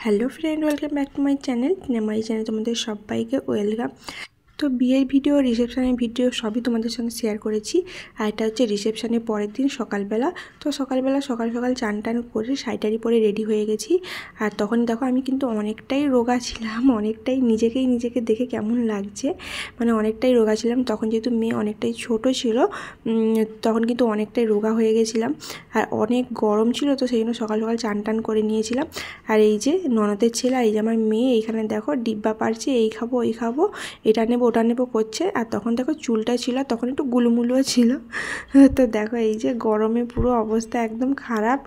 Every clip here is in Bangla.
Hello friend, welcome back to my channel. তোমাদের সবাইকে ওয়েলকাম। তো বিয়ের ভিডিও, রিসেপশনের ভিডিও সবই তোমাদের সঙ্গে শেয়ার করেছি। আর এটা হচ্ছে রিসেপশনের পরের দিন সকালবেলা। তো সকালবেলা সকাল সকাল চান টান করে শাড়ি পরে রেডি হয়ে গেছি। আর তখন দেখো আমি কিন্তু অনেকটাই রোগা ছিলাম, অনেকটাই নিজেকে দেখে কেমন লাগছে, মানে অনেকটাই রোগা ছিলাম। তখন যেহেতু মেয়ে অনেকটাই ছোট ছিল, তখন কিন্তু অনেকটাই রোগা হয়ে গেছিলাম। আর অনেক গরম ছিল, তো সেই জন্য সকাল সকাল চান টান করে নিয়েছিলাম। আর এই যে ননদের ছেলে, এই যে আমার মেয়ে, এইখানে দেখো ডিব্বা পারছে, এই খাবো ওই খাবো, এটা নেবো ওটা নেবো করছে। আর তখন দেখো চুলটা ছিল তখন একটু গুলুমুলুও ছিল। তো দেখো এই যে গরমে পুরো অবস্থা একদম খারাপ,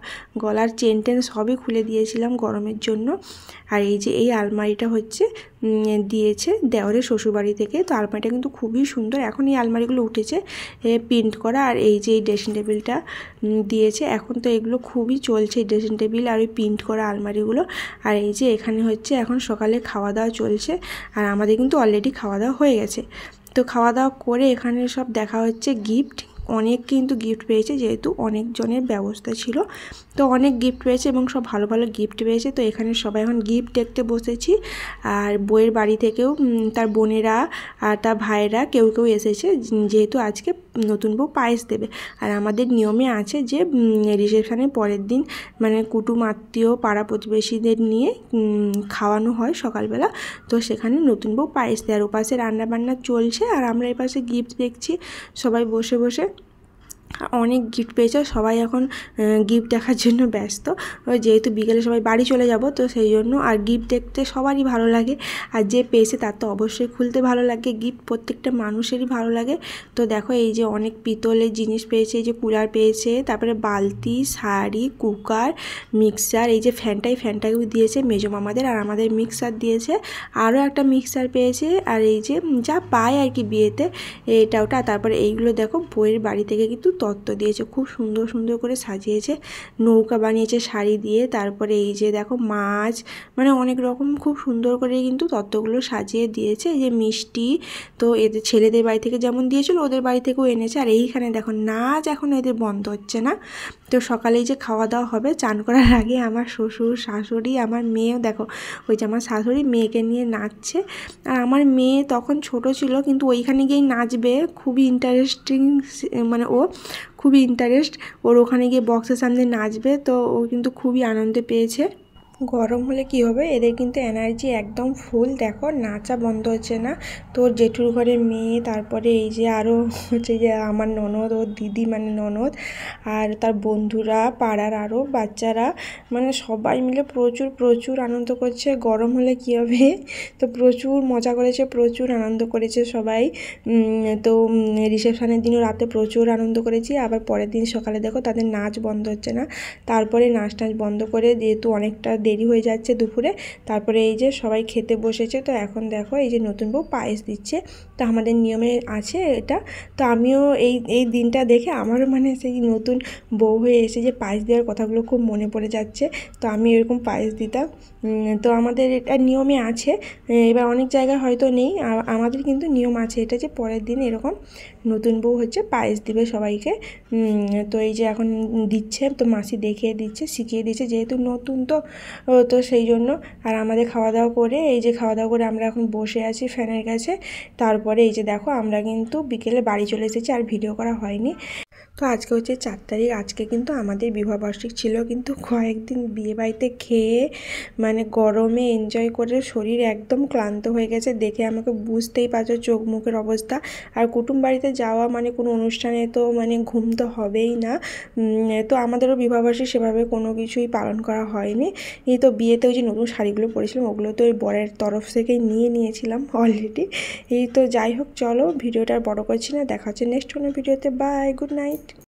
গলার চেন টেন সবই খুলে দিয়েছিলাম গরমের জন্য। আর এই যে এই আলমারিটা হচ্ছে দিয়েছে দেওরের শ্বশুরবাড়ি থেকে। তো আলমারিটা কিন্তু খুবই সুন্দর, এখন এই আলমারিগুলো উঠেছে প্রিন্ট করা। আর এই যে এই ড্রেসিং টেবিলটা দিয়েছে, এখন তো এগুলো খুবই চলছে, এই ড্রেসিং টেবিল আর ওই প্রিন্ট করা আলমারিগুলো। আর এই যে এখানে হচ্ছে এখন সকালে খাওয়া দাওয়া চলছে, আর আমাদের কিন্তু অলরেডি খাওয়া দাওয়া হয়ে গেছে। তো খাওয়া দাওয়া করে এখানে সব দেখা হচ্ছে গিফট, অনেক কিন্তু গিফট পেয়েছে, যেহেতু অনেকজনের ব্যবস্থা ছিল, তো অনেক গিফট পেয়েছে এবং সব ভালো ভালো গিফট পেয়েছে। তো এখানে সবাই এখন গিফট দেখতে বসেছি। আর বইয়ের বাড়ি থেকেও তার বোনেরা আর তার ভাইয়েরা কেউ কেউ এসেছে, যেহেতু আজকে নতুন বউ পায়েস দেবে। আর আমাদের নিয়মে আছে যে রিসেপশনের পরের দিন মানে কুটুম আত্মীয় পাড়া প্রতিবেশীদের নিয়ে খাওয়ানো হয় সকালবেলা। তো সেখানে নতুন বউ পায়েস দেয়, আর ওপাশে রান্নাবান্না চলছে আর আমরা এপাশে গিফট দেখছি সবাই বসে বসে। অনেক গিফট পেয়েছে, সবাই এখন গিফট দেখার জন্য ব্যস্ত। যেহেতু বিকেলে সবাই বাড়ি চলে যাব, তো সেই জন্য। আর গিফট দেখতে সবারই ভালো লাগে, আর যে পেয়েছে তার তো অবশ্যই খুলতে ভালো লাগে, গিফট প্রত্যেকটা মানুষেরই ভালো লাগে। তো দেখো এই যে অনেক পিতলের জিনিস পেয়েছে, এই যে কুলার পেয়েছে, তারপরে বালতি, শাড়ি, কুকার, মিক্সার, এই যে ফ্যানটাকেও দিয়েছে মেজো মামাদের। আর আমাদের মিক্সার দিয়েছে, আরও একটা মিক্সার পেয়েছে। আর এই যে যা পায় আর কি বিয়েতে এটা ওটা। তারপরে এইগুলো দেখো বইয়ের বাড়ি থেকে কিন্তু তত্ত্ব দিয়েছে, খুব সুন্দর সুন্দর করে সাজিয়েছে, নৌকা বানিয়েছে শাড়ি দিয়ে। তারপরে এই যে দেখো মাছ, মানে অনেক রকম খুব সুন্দর করে কিন্তু তত্ত্বগুলো সাজিয়ে দিয়েছে। এই যে মিষ্টি, তো এদের ছেলেদের বাড়ি থেকে যেমন দিয়েছিল ওদের বাড়ি থেকেও এনেছে। আর এইখানে দেখো নাচ এখন এদের বন্ধ হচ্ছে না। তো সকালেই যে খাওয়া দাওয়া হবে, চান করার আগে আমার শ্বশুর শাশুড়ি, আমার মেয়েও দেখো, ওই যে আমার শাশুড়ি মেয়েকে নিয়ে নাচছে। আর আমার মেয়ে তখন ছোট ছিল, কিন্তু ওইখানে গিয়েই নাচবে, খুবই ইন্টারেস্টিং, মানে ও খুবই ইন্টারেস্ট ওর, ওখানে গিয়ে বক্সের সামনে নাচবে। তো ও কিন্তু খুবই আনন্দ পেয়েছে। গরম হলে কি হবে, এদের কিন্তু এনার্জি একদম ফুল, দেখো নাচা বন্ধ হচ্ছে না। তো জেঠুর ঘরে মেয়ে, তারপরে এই যে আরও হচ্ছে যে আমার ননদ, ওর দিদি মানে ননদ, আর তার বন্ধুরা, পাড়ার আরও বাচ্চারা, মানে সবাই মিলে প্রচুর প্রচুর আনন্দ করছে। গরম হলে কি হবে, তো প্রচুর মজা করেছে, প্রচুর আনন্দ করেছে সবাই। তো রিসেপশনের দিনও রাতে প্রচুর আনন্দ করেছি। আবার পরের দিন সকালে দেখো তাদের নাচ বন্ধ হচ্ছে না। তারপরে নাচ টাচ বন্ধ করে, যেহেতু অনেকটা দেরি হয়ে যাচ্ছে দুপুরে, তারপরে এই যে সবাই খেতে বসেছে। তো এখন দেখো এই যে নতুন বউ পায়েস দিচ্ছে, তো আমাদের নিয়মে আছে এটা। তো আমিও এই দিনটা দেখে আমারও মানে সেই নতুন বউ হয়ে এসে যে পায়েস দেওয়ার কথাগুলো খুব মনে পড়ে যাচ্ছে। তো আমি এরকম পায়েস দিতাম। তো আমাদের এটা নিয়মে আছে, এবার অনেক জায়গায় হয়তো নেই, আমাদের কিন্তু নিয়ম আছে এটা, যে পরের দিন এরকম নতুন বউ হচ্ছে পায়েস দিবে সবাইকে। তো এই যে এখন দিচ্ছে, তো মাসি দেখিয়ে দিচ্ছে, শিখিয়ে দিচ্ছে, যেহেতু নতুন তো সেই জন্য। আর আমাদের খাওয়া দাওয়া করে, এই যে খাওয়া দাওয়া করে আমরা এখন বসে আছি ফ্যানের কাছে। তারপরে এই যে দেখো আমরা কিন্তু বিকেলে বাড়ি চলে এসেছি, আর ভিডিও করা হয়নি। তো আজকে হচ্ছে 4 তারিখ, আজকে কিন্তু আমাদের বিবাহবার্ষিক ছিল, কিন্তু কয়েকদিন বিয়েবাড়িতে খেয়ে মানে গরমে এনজয় করে শরীর একদম ক্লান্ত হয়ে গেছে, দেখে আমাকে বুঝতেই পারছো চোখ মুখের অবস্থা। আর কুটুম বাড়িতে যাওয়া মানে কোনো অনুষ্ঠানে তো মানে ঘুম তো হবেই না। তো আমাদেরও বিবাহবার্ষিক সেভাবে কোনো কিছুই পালন করা হয়নি। এই তো বিয়েতে ওই যে নতুন শাড়িগুলো পরেছিলাম, ওগুলো তো ওই বরের তরফ থেকেই নিয়েছিলাম অলরেডি। এই তো যাই হোক, চলো ভিডিওটা আর বড় করছি না, দেখা হচ্ছে নেক্সট কোনো ভিডিওতে। Bye, good night.